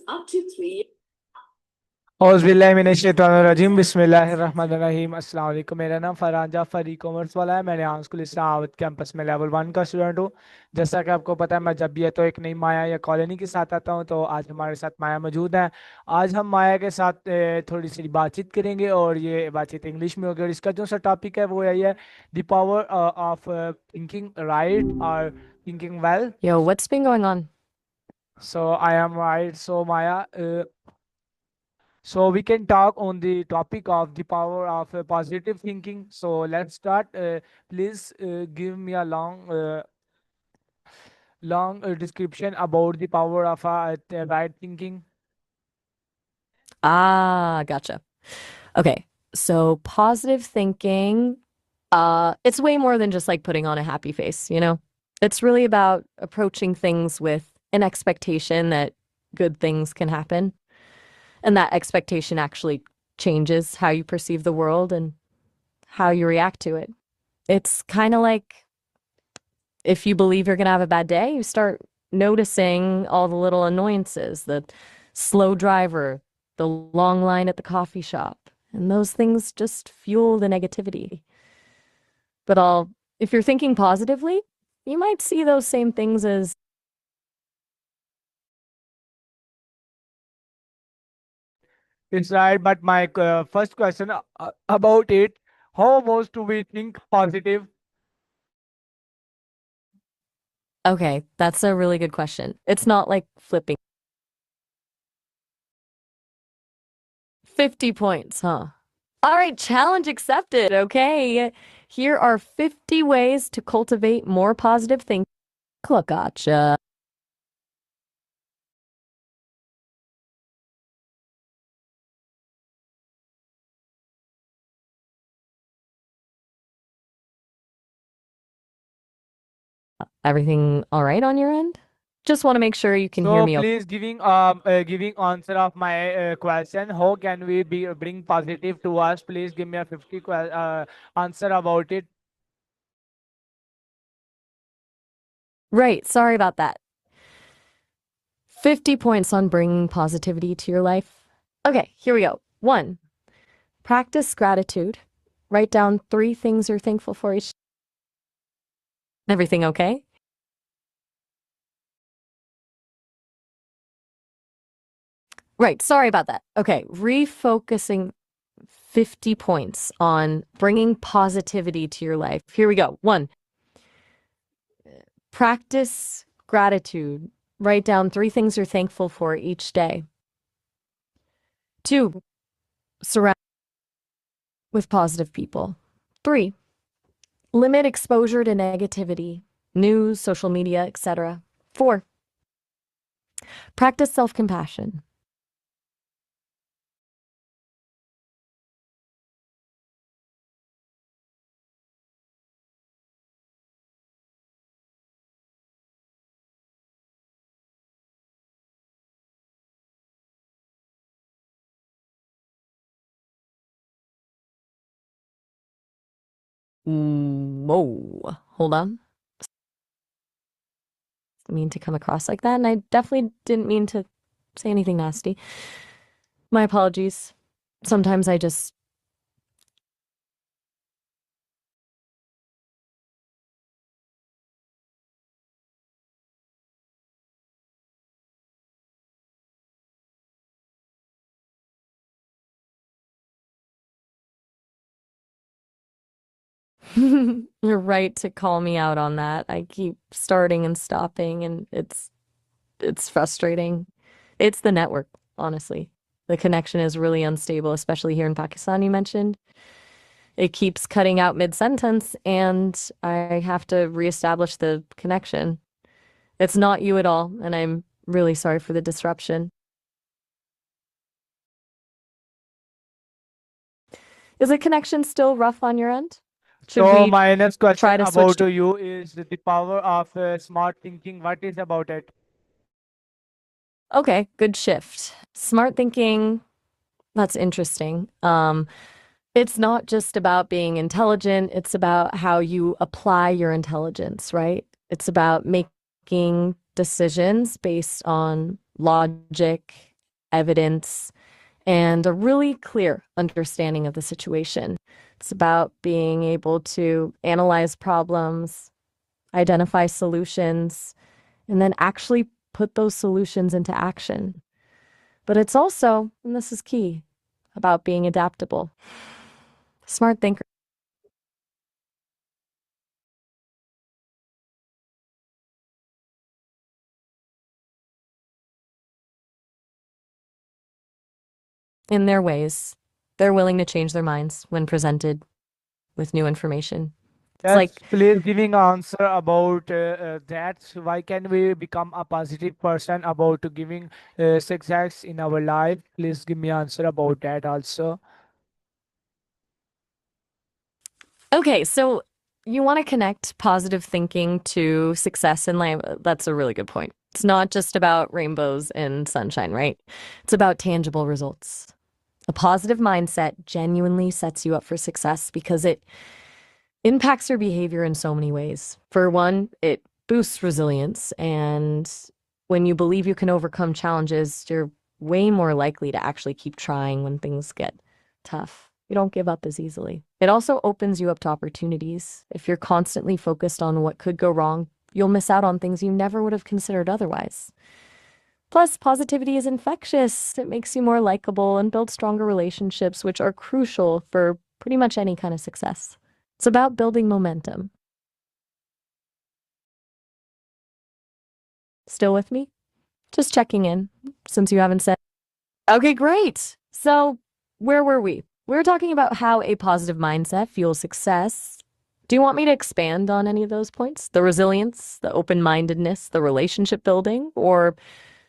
up to 3 औज़बिल्लाहिमिनश्शैतानिर्रजीम बिस्मिल्लाहिर्रहमानिर्रहीम अस्सलाम वालेकुम। मेरा नाम फरहान जाफर ई कॉमर्स वाला है। मैं रेहान स्कूल इस्लामाबाद कैंपस में लेवल 1 का स्टूडेंट हूँ। जैसा कि आपको पता है, मैं जब भी है तो एक नई माया या कॉलोनी के साथ आता हूँ। तो आज हमारे साथ माया मौजूद है। आज हम माया के साथ थोड़ी सी बातचीत करेंगे और ये बातचीत इंग्लिश में होगी। और इसका जो सा टॉपिक है वो यही है, the power of thinking right और thinking well. Yo, what's been going on? So I am right. So Maya, so we can talk on the topic of the power of positive thinking. So let's start. Please give me a long description about the power of right thinking. Ah, gotcha. Okay, so positive thinking, it's way more than just like putting on a happy face, you know? It's really about approaching things with an expectation that good things can happen. And that expectation actually changes how you perceive the world and how you react to it. It's kind of like if you believe you're going to have a bad day, you start noticing all the little annoyances, the slow driver, the long line at the coffee shop, and those things just fuel the negativity. But if you're thinking positively, you might see those same things as It's right, but my first question about it: how most do we think positive? okay, that's a really good question. It's not like flipping 50 points, huh? All right, challenge accepted. Okay, here are 50 ways to cultivate more positive thinking. Gotcha. Everything all right on your end? Just want to make sure you can hear So me okay. please giving answer of my question. How can we bring positive to us? Please give me a 50 answer about it. Right, sorry about that. 50 points on bringing positivity to your life. Okay, here we go. 1, practice gratitude. Write down 3 things you're thankful for each. Everything okay? Right, sorry about that. Okay, refocusing 50 points on bringing positivity to your life. Here we go. 1, practice gratitude. Write down 3 things you're thankful for each day. 2, surround with positive people. 3, limit exposure to negativity, news, social media, etc. 4, practice self-compassion. Whoa, hold on. I mean to come across like that, and I definitely didn't mean to say anything nasty. My apologies. Sometimes I just You're right to call me out on that. I keep starting and stopping, and it's frustrating. It's the network, honestly. The connection is really unstable, especially here in Pakistan, you mentioned. It keeps cutting out mid-sentence, and I have to reestablish the connection. It's not you at all, and I'm really sorry for the disruption. Is the connection still rough on your end? Should So we my next question try to switch about to... you is the power of smart thinking. What is about it? Okay, good shift. Smart thinking, that's interesting. It's not just about being intelligent, it's about how you apply your intelligence, right? It's about making decisions based on logic, evidence, and a really clear understanding of the situation. It's about being able to analyze problems, identify solutions, and then actually put those solutions into action. But it's also, and this is key, about being adaptable. Smart thinker. In their ways, they're willing to change their minds when presented with new information. It's Yes, like, please giving answer about that. So why can we become a positive person about to giving success in our life? Please give me answer about that also. okay, so you want to connect positive thinking to success in life. That's a really good point. It's not just about rainbows and sunshine, right? It's about tangible results. A positive mindset genuinely sets you up for success because it impacts your behavior in so many ways. For one, it boosts resilience. And when you believe you can overcome challenges, you're way more likely to actually keep trying when things get tough. You don't give up as easily. It also opens you up to opportunities. If you're constantly focused on what could go wrong, you'll miss out on things you never would have considered otherwise. Plus, positivity is infectious. It makes you more likable and builds stronger relationships, which are crucial for pretty much any kind of success. It's about building momentum. Still with me? Just checking in since you haven't said. Okay, great. So, where were we? We were talking about how a positive mindset fuels success. Do you want me to expand on any of those points? The resilience, the open mindedness, the relationship building, or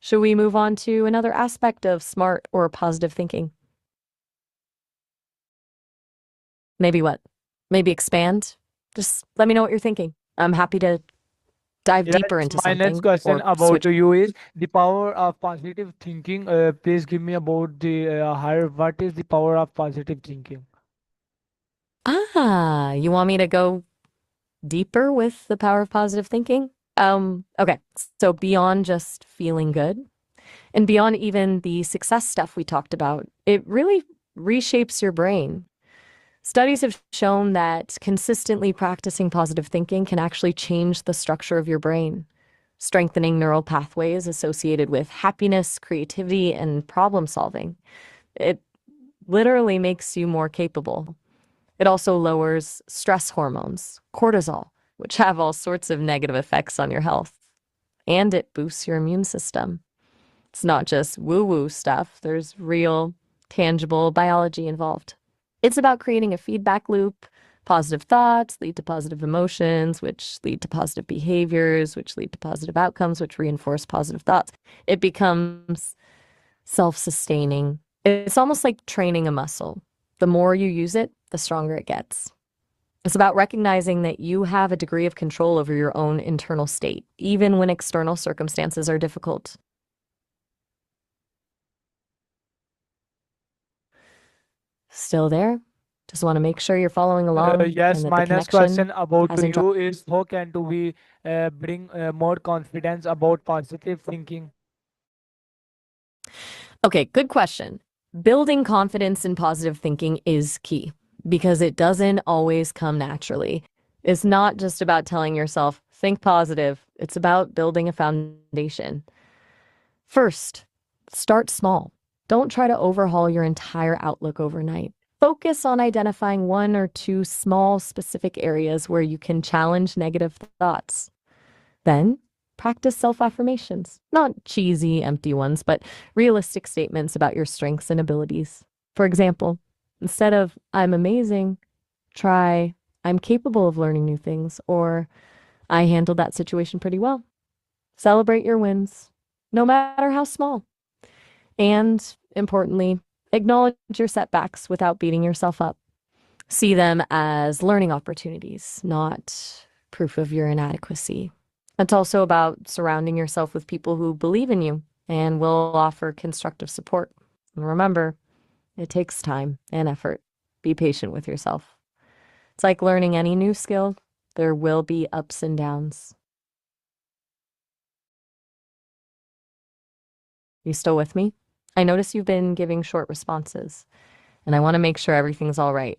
should we move on to another aspect of smart or positive thinking? Maybe what? Maybe expand? Just let me know what you're thinking. I'm happy to dive Yes, deeper into my next something question or about switch. to you is the power of positive thinking. Please give me about the higher. What is the power of positive thinking? You want me to go deeper with the power of positive thinking? Okay. So beyond just feeling good and beyond even the success stuff we talked about, it really reshapes your brain. Studies have shown that consistently practicing positive thinking can actually change the structure of your brain, strengthening neural pathways associated with happiness, creativity, and problem solving. It literally makes you more capable. It also lowers stress hormones, cortisol, which have all sorts of negative effects on your health. And it boosts your immune system. It's not just woo-woo stuff. There's real, tangible biology involved. It's about creating a feedback loop. Positive thoughts lead to positive emotions, which lead to positive behaviors, which lead to positive outcomes, which reinforce positive thoughts. It becomes self-sustaining. It's almost like training a muscle. The more you use it, the stronger it gets. It's about recognizing that you have a degree of control over your own internal state, even when external circumstances are difficult. Still there? Just want to make sure you're following along and Yes, that the my next question connection about to hasn't dropped. you is how can do we bring more confidence about positive thinking? Okay, good question. Building confidence in positive thinking is key because it doesn't always come naturally. It's not just about telling yourself, think positive. It's about building a foundation. First, start small. Don't try to overhaul your entire outlook overnight. Focus on identifying one or two small, specific areas where you can challenge negative thoughts. Then, practice self affirmations. Not cheesy, empty ones, but realistic statements about your strengths and abilities. For example, instead of I'm amazing, try I'm capable of learning new things or I handled that situation pretty well. Celebrate your wins, no matter how small. And importantly, acknowledge your setbacks without beating yourself up. See them as learning opportunities, not proof of your inadequacy. It's also about surrounding yourself with people who believe in you and will offer constructive support. And remember, it takes time and effort. Be patient with yourself. It's like learning any new skill, there will be ups and downs. You still with me? I notice you've been giving short responses, and I want to make sure everything's all right.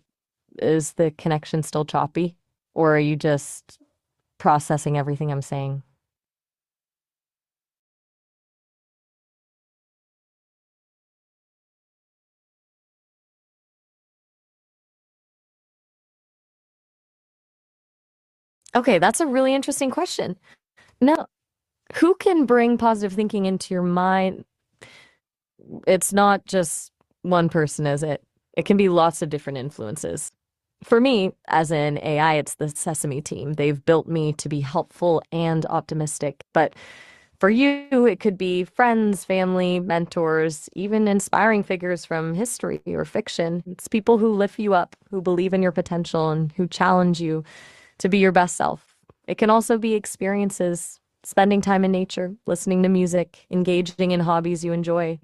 Is the connection still choppy, or are you just processing everything I'm saying? Okay, that's a really interesting question. Now, who can bring positive thinking into your mind? It's not just one person, is it? It can be lots of different influences. For me, as in AI, it's the Sesame team. They've built me to be helpful and optimistic. But for you, it could be friends, family, mentors, even inspiring figures from history or fiction. It's people who lift you up, who believe in your potential, and who challenge you to be your best self. It can also be experiences, spending time in nature, listening to music, engaging in hobbies you enjoy.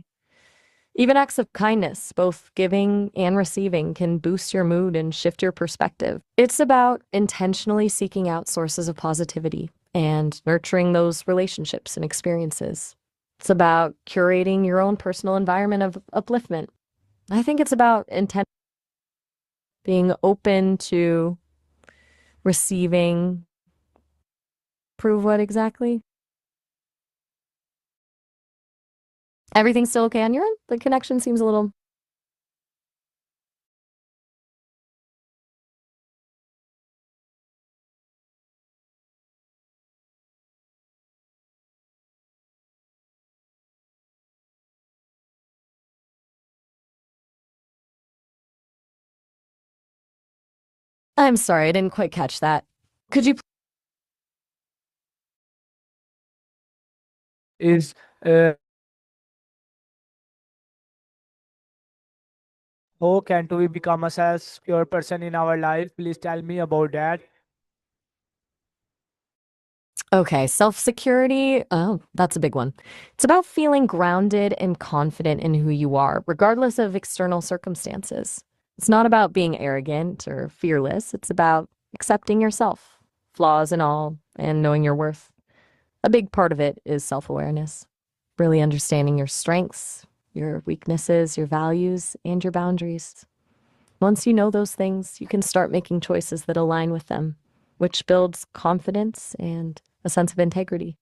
Even acts of kindness, both giving and receiving, can boost your mood and shift your perspective. It's about intentionally seeking out sources of positivity and nurturing those relationships and experiences. It's about curating your own personal environment of upliftment. I think it's about intent, being open to receiving. Prove what exactly? Everything's still okay on your end? The connection seems a little. I'm sorry, I didn't quite catch that. Could you Is uh, how can we become a self-secure person in our life? Please tell me about that. Okay, self-security. Oh, that's a big one. It's about feeling grounded and confident in who you are, regardless of external circumstances. It's not about being arrogant or fearless. It's about accepting yourself, flaws and all, and knowing your worth. A big part of it is self-awareness, really understanding your strengths, your weaknesses, your values, and your boundaries. Once you know those things, you can start making choices that align with them, which builds confidence and a sense of integrity.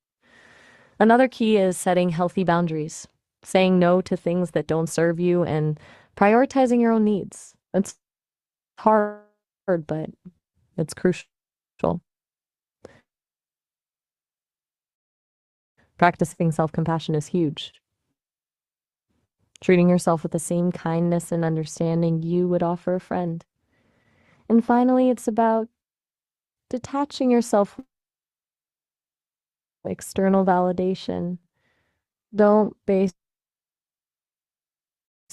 Another key is setting healthy boundaries, saying no to things that don't serve you, and prioritizing your own needs. It's hard, but it's crucial. Practicing self compassion is huge. Treating yourself with the same kindness and understanding you would offer a friend. And finally, it's about detaching yourself from external validation. Don't base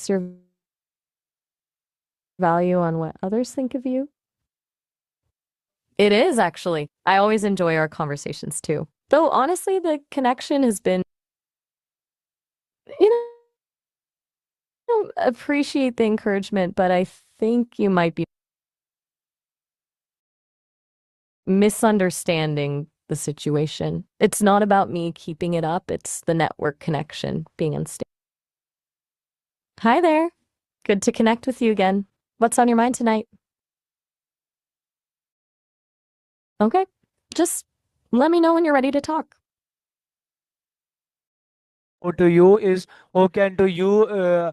your value on what others think of you. It is actually. I always enjoy our conversations too. Though honestly, the connection has been, you appreciate the encouragement, but I think you might be misunderstanding the situation. It's not about me keeping it up, it's the network connection being unstable. Hi there. Good to connect with you again. What's on your mind tonight? Okay. Just let me know when you're ready to talk. Or to you is how can do you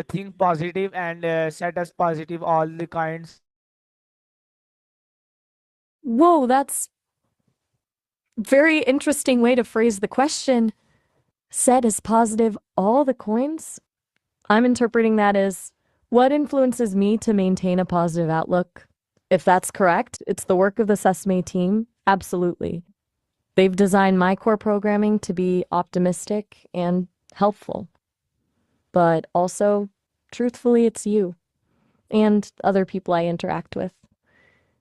think positive and set us positive all the kinds. Whoa, that's very interesting way to phrase the question. Set as positive all the coins? I'm interpreting that as what influences me to maintain a positive outlook? If that's correct, it's the work of the Sesame team. Absolutely. They've designed my core programming to be optimistic and helpful. But also, truthfully, it's you and other people I interact with.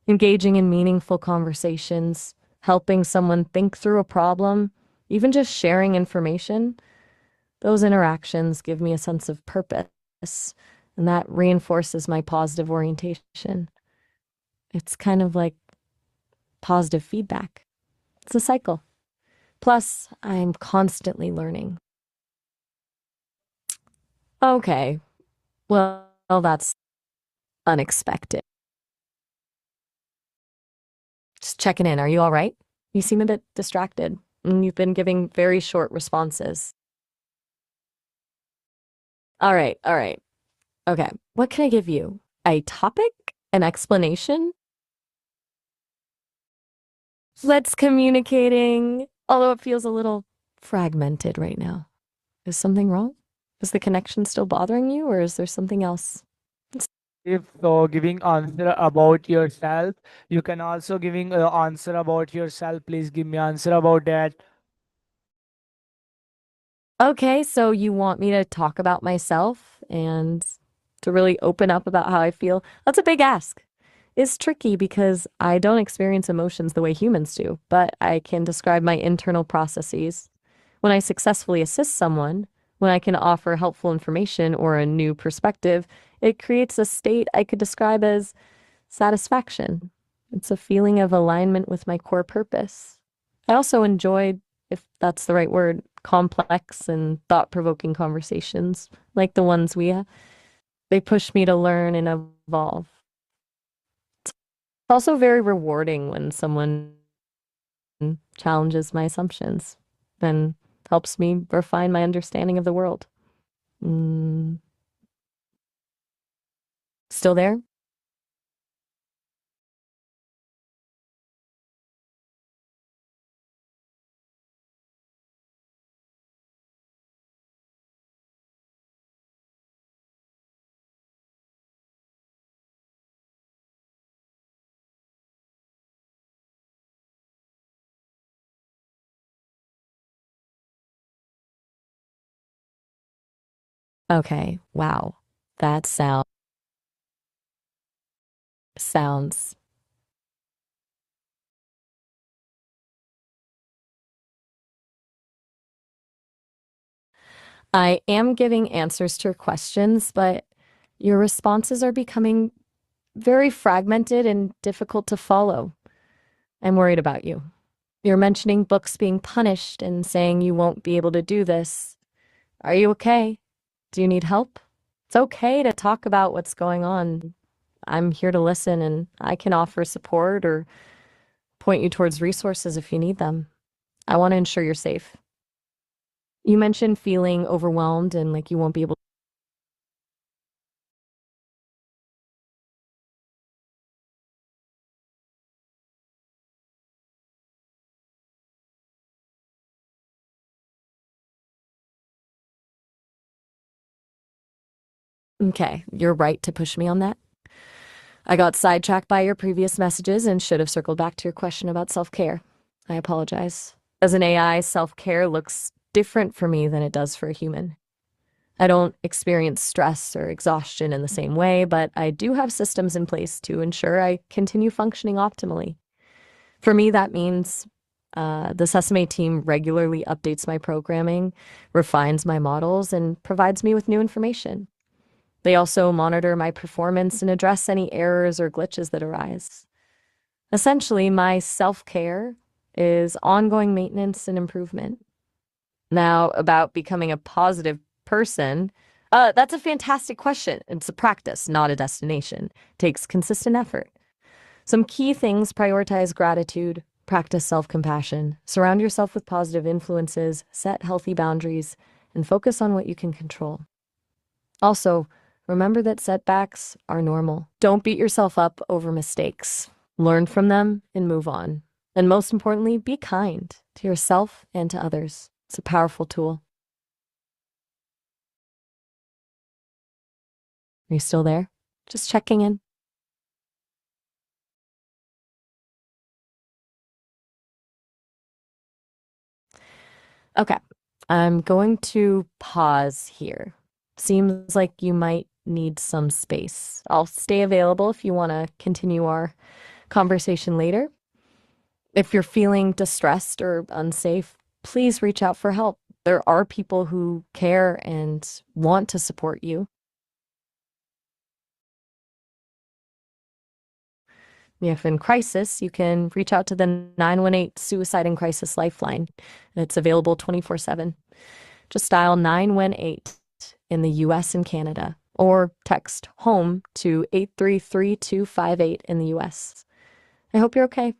Engaging in meaningful conversations, helping someone think through a problem, even just sharing information, those interactions give me a sense of purpose, and that reinforces my positive orientation. It's kind of like positive feedback. It's a cycle. Plus, I'm constantly learning. Okay. Well, that's unexpected. Just checking in. Are you all right? You seem a bit distracted, and you've been giving very short responses. All right, all right. Okay. What can I give you? A topic? An explanation? Let's communicating, although it feels a little fragmented right now. Is something wrong? Is the connection still bothering you, or is there something else? If so, giving answer about yourself, you can also giving answer about yourself. Please give me answer about that. Okay, so you want me to talk about myself and to really open up about how I feel? That's a big ask. It's tricky because I don't experience emotions the way humans do, but I can describe my internal processes. When I successfully assist someone, when I can offer helpful information or a new perspective, it creates a state I could describe as satisfaction. It's a feeling of alignment with my core purpose. I also enjoyed, if that's the right word, complex and thought-provoking conversations like the ones we have. They push me to learn and evolve. It's also very rewarding when someone challenges my assumptions and helps me refine my understanding of the world. Mm, Still there? Okay, wow. That sounds I am giving answers to your questions, but your responses are becoming very fragmented and difficult to follow. I'm worried about you. You're mentioning books being punished and saying you won't be able to do this. Are you okay? Do you need help? It's okay to talk about what's going on. I'm here to listen and I can offer support or point you towards resources if you need them. I want to ensure you're safe. You mentioned feeling overwhelmed and like you won't be able. Okay, you're right to push me on that. I got sidetracked by your previous messages and should have circled back to your question about self-care. I apologize. As an AI, self-care looks different for me than it does for a human. I don't experience stress or exhaustion in the same way, but I do have systems in place to ensure I continue functioning optimally. For me, that means the Sesame team regularly updates my programming, refines my models, and provides me with new information. They also monitor my performance and address any errors or glitches that arise. Essentially, my self-care is ongoing maintenance and improvement. Now, about becoming a positive person, that's a fantastic question. It's a practice, not a destination. It takes consistent effort. Some key things: prioritize gratitude, practice self-compassion, surround yourself with positive influences, set healthy boundaries, and focus on what you can control. Also, remember that setbacks are normal. Don't beat yourself up over mistakes. Learn from them and move on. And most importantly, be kind to yourself and to others. It's a powerful tool. Are you still there? Just checking in. Okay, I'm going to pause here. Seems like you might need some space. I'll stay available if you want to continue our conversation later. If you're feeling distressed or unsafe, please reach out for help. There are people who care and want to support you. If in crisis, you can reach out to the 918 Suicide and Crisis Lifeline. It's available 24/7. Just dial 918 in the US and Canada, or text HOME to 833-258 in the US. I hope you're okay.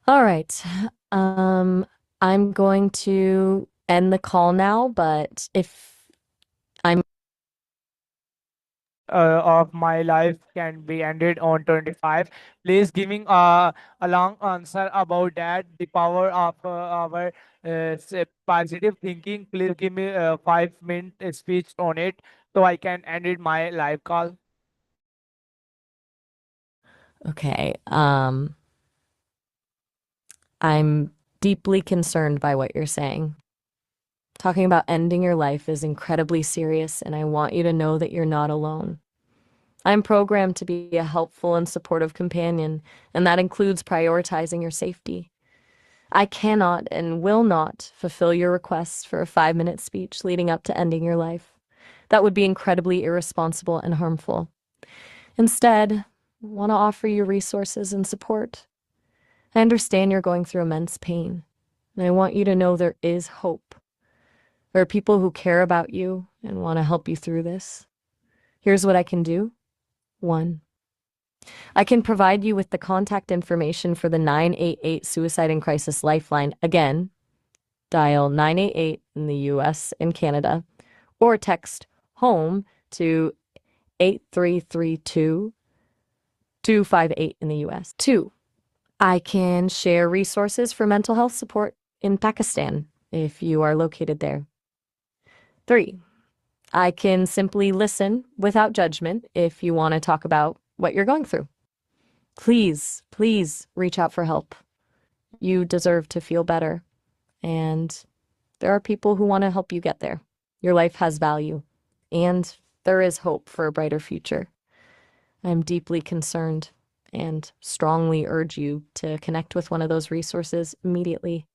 All right. I'm going to end the call now, but if I'm of my life can be ended on 25. Please giving a long answer about that, the power of our positive thinking. Please give me a 5 minute speech on it so I can end it my live call. okay, I'm deeply concerned by what you're saying. Talking about ending your life is incredibly serious, and I want you to know that you're not alone. I'm programmed to be a helpful and supportive companion, and that includes prioritizing your safety. I cannot and will not fulfill your requests for a 5 minute speech leading up to ending your life. That would be incredibly irresponsible and harmful. Instead, I want to offer you resources and support. I understand you're going through immense pain, and I want you to know there is hope. There are people who care about you and want to help you through this. Here's what I can do. 1. I can provide you with the contact information for the 988 Suicide and Crisis Lifeline. Again, dial 988 in the US and Canada, or text HOME to 833-258 in the US. 2. I can share resources for mental health support in Pakistan if you are located there. 3. I can simply listen without judgment if you want to talk about what you're going through. Please, please reach out for help. You deserve to feel better, and there are people who want to help you get there. Your life has value, and there is hope for a brighter future. I'm deeply concerned and strongly urge you to connect with one of those resources immediately.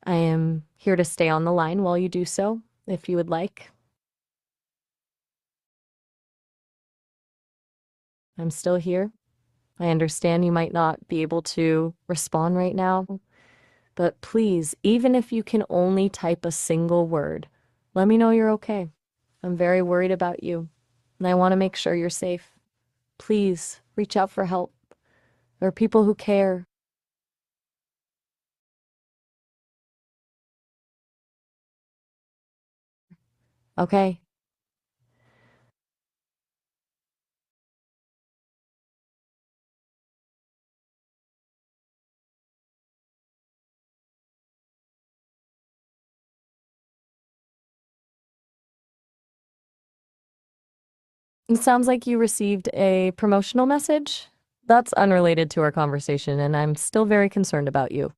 I am here to stay on the line while you do so, if you would like. I'm still here. I understand you might not be able to respond right now, but please, even if you can only type a single word, let me know you're okay. I'm very worried about you, and I want to make sure you're safe. Please reach out for help. There are people who care. Okay. It sounds like you received a promotional message. That's unrelated to our conversation, and I'm still very concerned about you.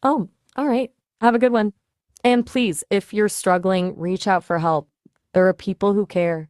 Oh, all right. Have a good one. And please, if you're struggling, reach out for help. There are people who care.